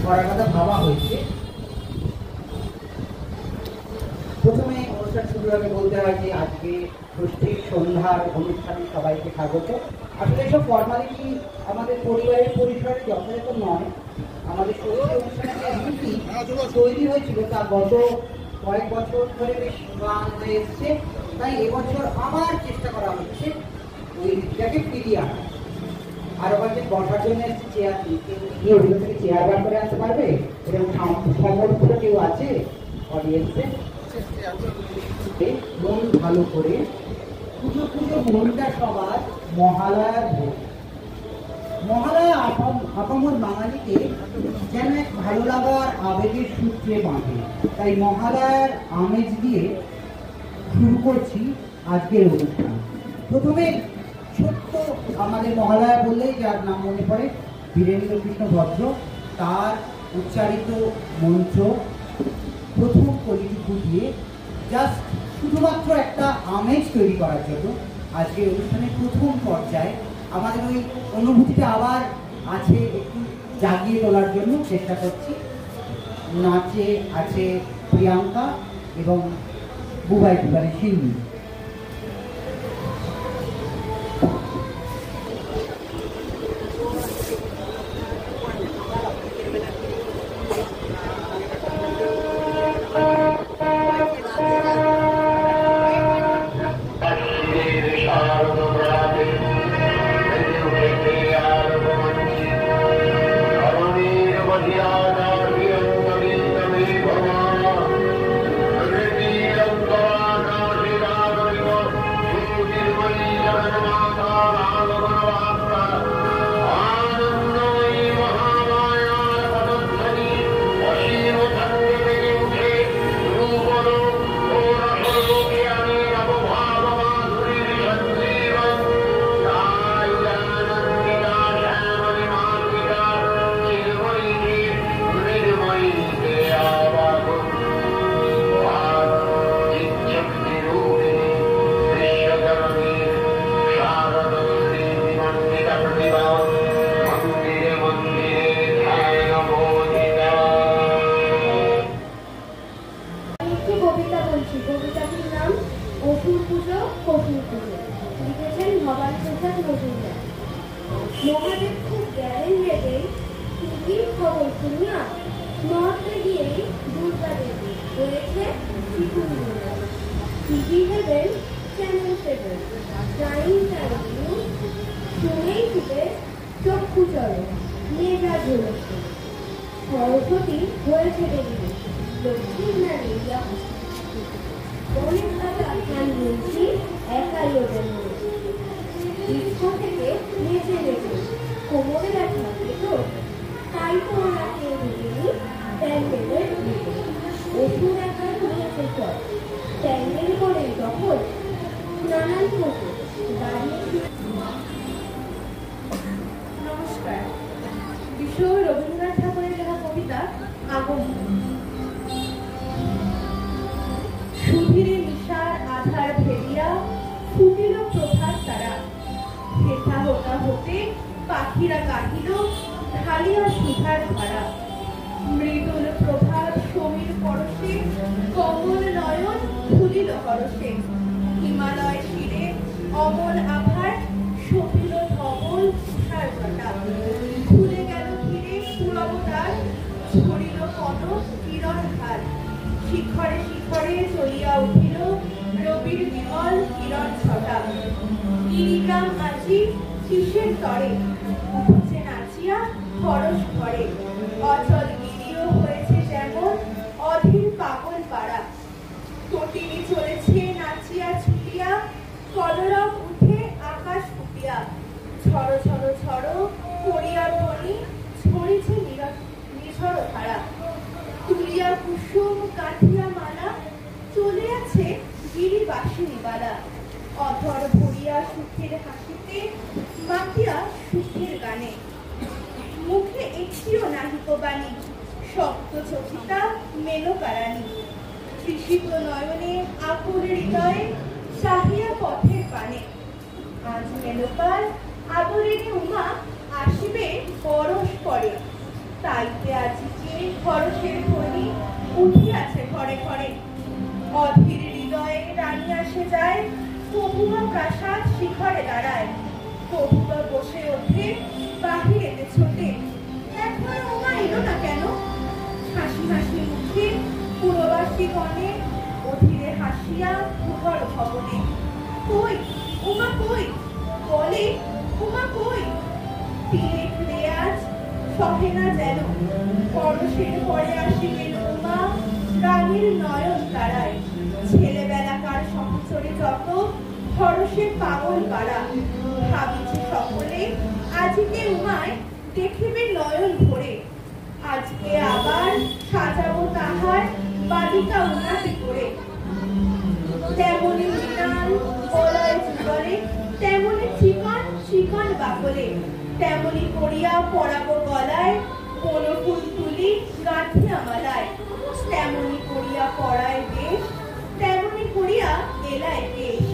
করার কথা ভাবা হয়েছে। প্রথমে অনুষ্ঠান শুরুর আগে বলতে হয় যে আজকে ষষ্ঠীর সন্ধ্যার অনুষ্ঠানে সবাইকে স্বাগত। আসলে এসব ফর্মালিটি আমাদের পরিবারের পরিসরে যথাযথ নয়। আমাদের ষষ্ঠী অনুষ্ঠানের রীতি তৈরি হয়েছিল তা গত কয়েক বছর ধরে বেশ গান হয়ে এসছে, তাই এবছর আবার চেষ্টা করা হচ্ছে ওই রীতিটাকে ফিরিয়ে আনা। আরো কয়েকজন বসার জন্য এসছে চেয়ার নিয়ে, ওগুলো থেকে চেয়ার বার করে আসতে পারবে? এরকম সমর্থ কেউ আছে অডিয়েন্সে? মন ভালো করে পুজো মনটা সবার মহালয়ার ভোগ। মহালয়া আপামর বাঙালিকে যেন এক ভালো লাগার আবেগের সূত্রে বাঁধে। তাই মহালয়ার আমেজ দিয়ে শুরু করছি আজকের অনুষ্ঠান। প্রথমে ছোট্ট আমাদের মহালয়া বললেই যার নাম মনে পড়ে বীরেন্দ্র কৃষ্ণ ভদ্র, তার উচ্চারিত মন্ত্র প্রথম কলিটুকু দিয়ে জাস্ট শুধুমাত্র একটা আমেজ তৈরি করার জন্য আজকের অনুষ্ঠানের প্রথম পর্যায়ে আমাদের ওই অনুভূতিটা আবার আছে একটু জাগিয়ে তোলার জন্য চেষ্টা করছি। নাচে আছে প্রিয়াঙ্কা এবং বুবাই টুবাই শিল্পী। মহাদেব খুব জ্ঞানের মেয়েদের টিভির খবর শুনিয়া নর্থে গিয়ে দুর্গা দেবী হয়েছে TV heaven channel 7 prime time news শুনেই থেকে চক্ষু চলে মেঘা ঝুলছে। সরস্বতী হয়েছে দেবী লক্ষ্মীর নারী অনেক টাকা ধ্যান বলছি একাই ওদের বিশ্ব থেকে নেচে নেচে কোমরে ব্যথা পেত, তাই তো ওরা কেউ দিদিনি প্যান্ডেলের দিকে ওষুধ একাই নিয়েছে চল প্যান্ডেল করে তখন নানান পুকুর দাঁড়িয়ে। নমস্কার। বিশ্ব রবীন্দ্রনাথ ঠাকুরের লেখা কবিতা আগমন। সুধীরে নিশার আধার ভেদিয়া ফুটিল প্রভাত তারা, হেথা হোতা হতে পাখিরা গাহিল ঢালিয়া সুধার ধারা। মৃদুল প্রভাত সমীর পরশে কমল নয়ন খুলিল হরসে, হিমালয় শিরে অমল আভার শোভিল ধবল তুষার ঘটা। খুলে গেল ধীরে পুরবতার ছড়িল কনক কিরণ হার, শিখরে শিখরে চলিয়া উঠিল রবির বিমল কিরণ ছটা। গিরিগ্রাম আজি কিসের তরে উঠছে নাচিয়া খরচ ঘরে, অচল গিরিও হয়েছে যেমন অধীর পাগল পাড়া। তটিনী চলেছে নাচিয়া ছুটিয়া কলরব উঠে আকাশ ফুটিয়া, ঝড় ঝড় ঝড় পড়িয়া ধ্বনি ছড়িছে নিঝড় ধারা। তুলিয়া কুসুম কাঠিয়া মালা চলে আছে গিরিবাসিনী বালা, অধর ভরিয়া সুখের হাসিতে মাতিয়া সুখের গানে। মুখে একটিও নাহিক বাণী শক্ত চকিতা মেনকারানী, তৃষিত নয়নে আকুল হৃদয়ে চাহিয়া পথের পানে। আজ মেনকার আদরেণী উমা আসিবে পরশ পরে, তাইতে আজকে খরচের ধ্বনি উঠিয়াছে ঘরে ঘরে। অধীর হৃদয়ে রানী আসে যায়, কবুয়া প্রাসাদ শিখরে দাঁড়ায়। কবুয়া বসে ওঠে বাহিরেতে ছোটে, এখনো ওমা এলো না কেন? হাসি হাসি মুখে পুরবাসী গণে, অধীরে হাসিয়া ঘর ভবনে। কই ওমা কই, বলে ওমা কই? তিলেক রেয়াজ সহে না যেন, পরশের পরে আসিলেন উমা রানীর নয়ন তারায়। ছেলেবেলাকার সহচরে যত হরষে পাগল পাড়া, ভাবিছে সকলে আজকে উমায় দেখিবে নয়ন ভরে। আজকে আবার সাজাবো তাহার বালিকা উন্নতি করে। তেমনি মৃণাল বলয় যুগলে, তেমনি চিকন চিকন বাকলে, তেমনি করিয়া পরাবো গলায় বনফুল তুলি গাঁথিয়া মালায়। তেমনি করিয়া পরায় বেশ, তেমনি করিয়া এলায় কেশ।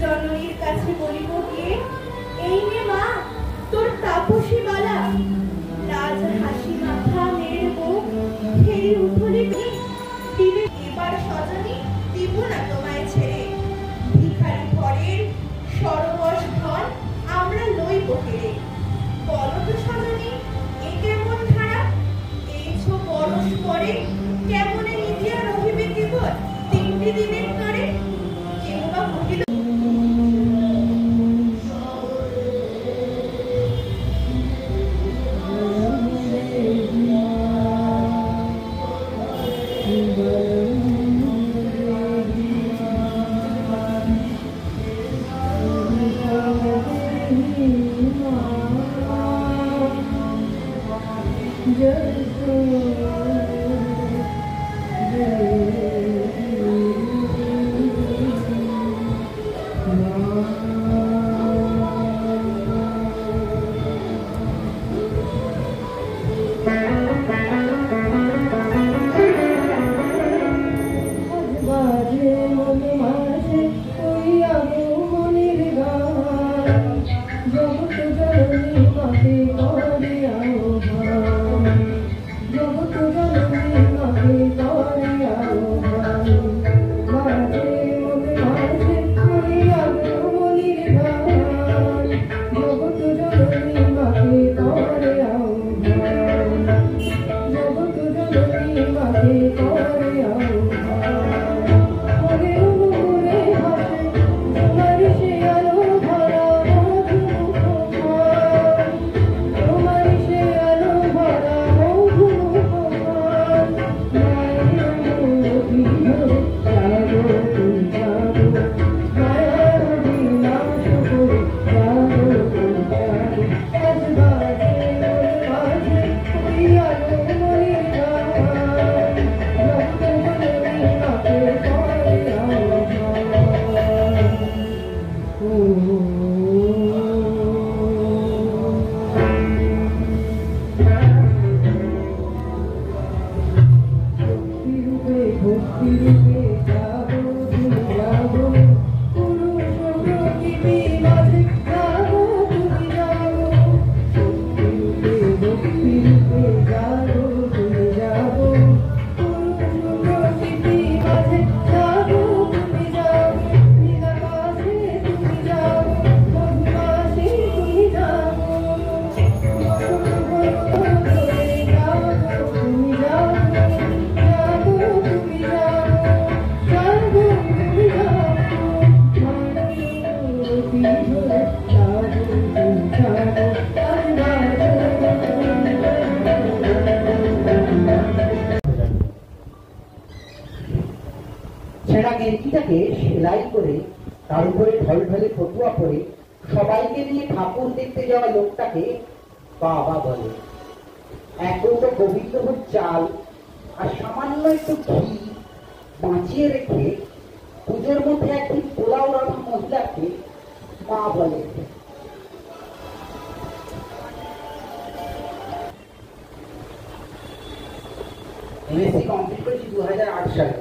জননীর কাছে বলিব গিয়ে, এই নে মা তোর তাপসী বালা। লাজ হাসি মাথা মেয়ের মুখ ফেরি উঠলি দিবে এবার সজনী, দিব না তোমায় ছেড়ে। ভিখারি ঘরের সরবশ ধন আমরা লইব কেড়ে। বলো তো সজনী এ কেমন ধারা, এইছো বরস পরে কেমনে নিতিয়া রহিবে কেবল 3টি দিনের তরে। কেউ বা কহিল ছেঁড়া গেঞ্জিটাকে সেলাই করে তার উপরে ঢলঢলে ফতুয়া পরে সবাইকে নিয়ে ঠাকুর দেখতে যাওয়া লোকটাকে বাবা বলে। একদম গোবিন্দভোগ চাল আর সামান্য একটু ঘি বাঁচিয়ে রেখে পুজোর মধ্যে একদিন পোলাও রাধা মহিলাকে মা বলে। এমএসসি কমপ্লিট করেছি 2008 সালে,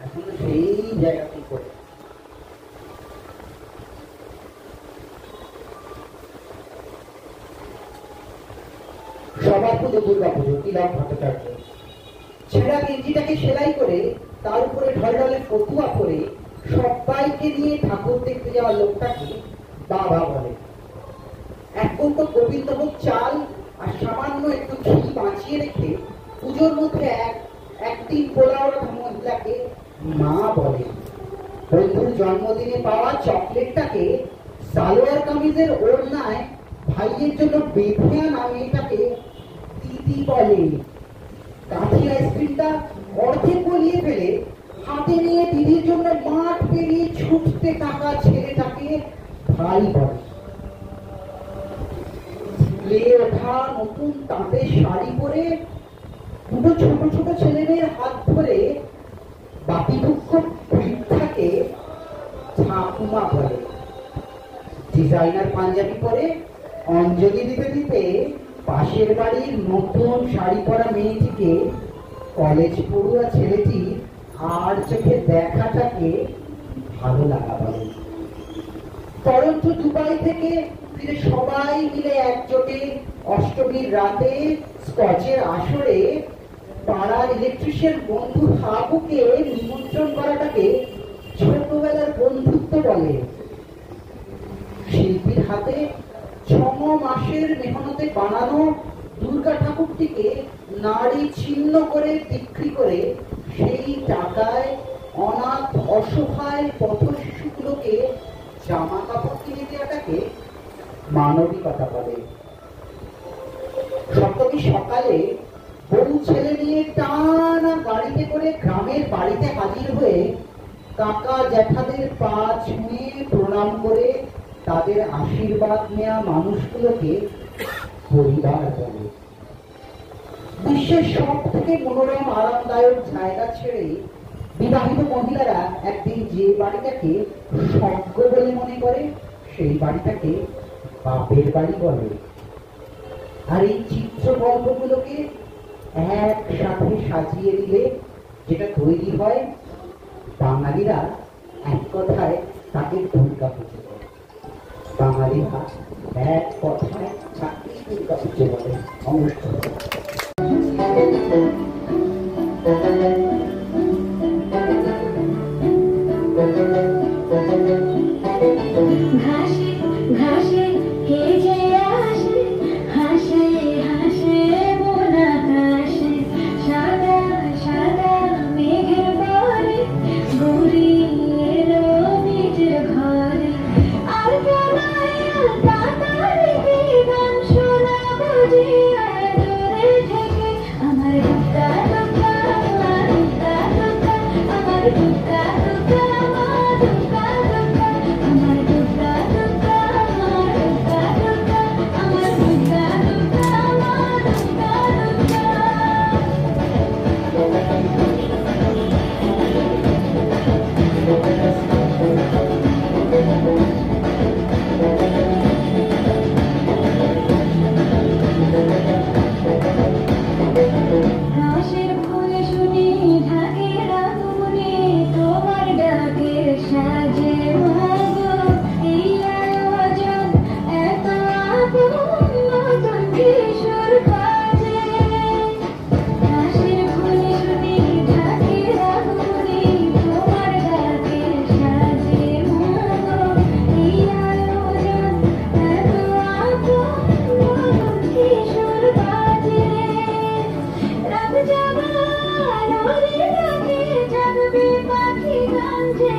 এখন সেই জায়গাতেই করে। সবার দুর্গাপুজো তিলক ভট্টাচার্য। ছেঁড়া গেঞ্জিটাকে সেলাই করে তার উপরে ঢলঢলে ফতুয়া পরে সবাইকে নিয়ে ঠাকুর দেখতে যাওয়া লোকটাকে বাবা বলে। এক কৌটো গোবিন্দভোগ চাল আর সামান্য একটু ঘি বাঁচিয়ে রেখে পুজোর মধ্যে একদিন পোলাওড়া মহিলাকে মা বলে। বন্ধুর জন্মদিনে পাওয়া চকলেটটাকে সালোয়ার কামিজের ওড়নায় ভাইয়ের জন্য বেঁধে আনা মেয়েটাকে দিদি বলে। কাঠি আইসক্রিমটা অর্ধেক গলিয়ে ফেলে হাতে নিয়ে দিদির জন্য মাঠ পেরিয়ে ছুটতে থাকা ছেলেটাকে ভাই বলে। লেয়ে ওঠা নতুন তাঁতের শাড়ি পরে দুটো ছোট ছোট ছেলেমেয়ের হাত ধরে বাপিভুক্ষ বৃদ্ধাকে ঠাকুমা বলে। ডিজাইনার পাঞ্জাবি পরে অঞ্জলি দিতে দিতে পাশের বাড়ির নতুন শাড়ি পরা মেয়েটিকে কলেজ পড়ুয়া ছেলেটি আর চোখে দেখাটাকে ভালো লাগা বলে। টরন্টো দুবাই থেকে ফিরে সবাই মিলে একজোটে অষ্টমীর রাতে স্কচের আসরে পাড়ার ইলেকট্রিশিয়ান বন্ধু হাবুকে নিমন্ত্রণ করাটাকে ছোটবেলার বন্ধুত্ব বলে। শিল্পীর হাতে 6 মাসের মেহনতে বানানো দুর্গা ঠাকুরটিকে নাড়ি ছিন্ন করে বিক্রি করে সেই টাকায় অনাথ অসহায় পথ শিশুগুলোকে জামা কাপড় কিনে দেওয়াটাকে মানবিকতা বলে। সপ্তমী সকালে বউ ছেলে নিয়ে টানা গাড়িতে করে গ্রামের বাড়িতে হাজির হয়ে কাকা জ্যাঠাদের পা ছুঁয়ে প্রণাম করে তাদের আশীর্বাদ নেওয়া মানুষগুলোকে পরিবার বলে। বিশ্বের সব থেকে মনোরম আরামদায়ক জায়গা ছেড়ে বিবাহিত মহিলারা একদিন যে বাড়িটাকে স্বর্গ বলে মনে করে সেই বাড়িটাকে বাপের বাড়ি বলে। আর এই চিত্র গল্পগুলোকে একসাথে সাজিয়ে দিলে যেটা তৈরি হয়, বাঙালিরা এক কথায় তাকে দুর্গা পুজো বলে। বাঙালিরা এক কথায় তাকে দুর্গা পুজো বলে। অনুষ্ঠান ঘাসে ঘাসে কে যে আসে হাসে হাসে মোনা হাসে সাদা সাদা মেঘের পরে ঘুরি এলো নিজের ঘরে। আর তাড়াতাড়ি গান শোনা বুঝিয়া দূরে থেকে আমার দুঃখা দুঃখা আমার দুঃখা দুঃখা আমার দুঃখা দুঃখা আমার দুঃখা দুঃখা আমার দুঃখা দুঃখা আমার দুঃখা দুঃখা আমার দুঃখা দুঃখা আমার ঘাসের ফুল শুনি ঢাকে রাগুনে তোমার ডাকের সাজে মাগো এই আয়োজন এত আপন নতুন কিশোর কাজে। ঘাসের ফুল শুনি ঢাকে রাগুনে তোমার ডাকের সাজে মাগো এই আয়োজন এত আপন নতুন কিশোর কাজে। রাত জাগা নদী ডাকে জাগবে পাখি গান যে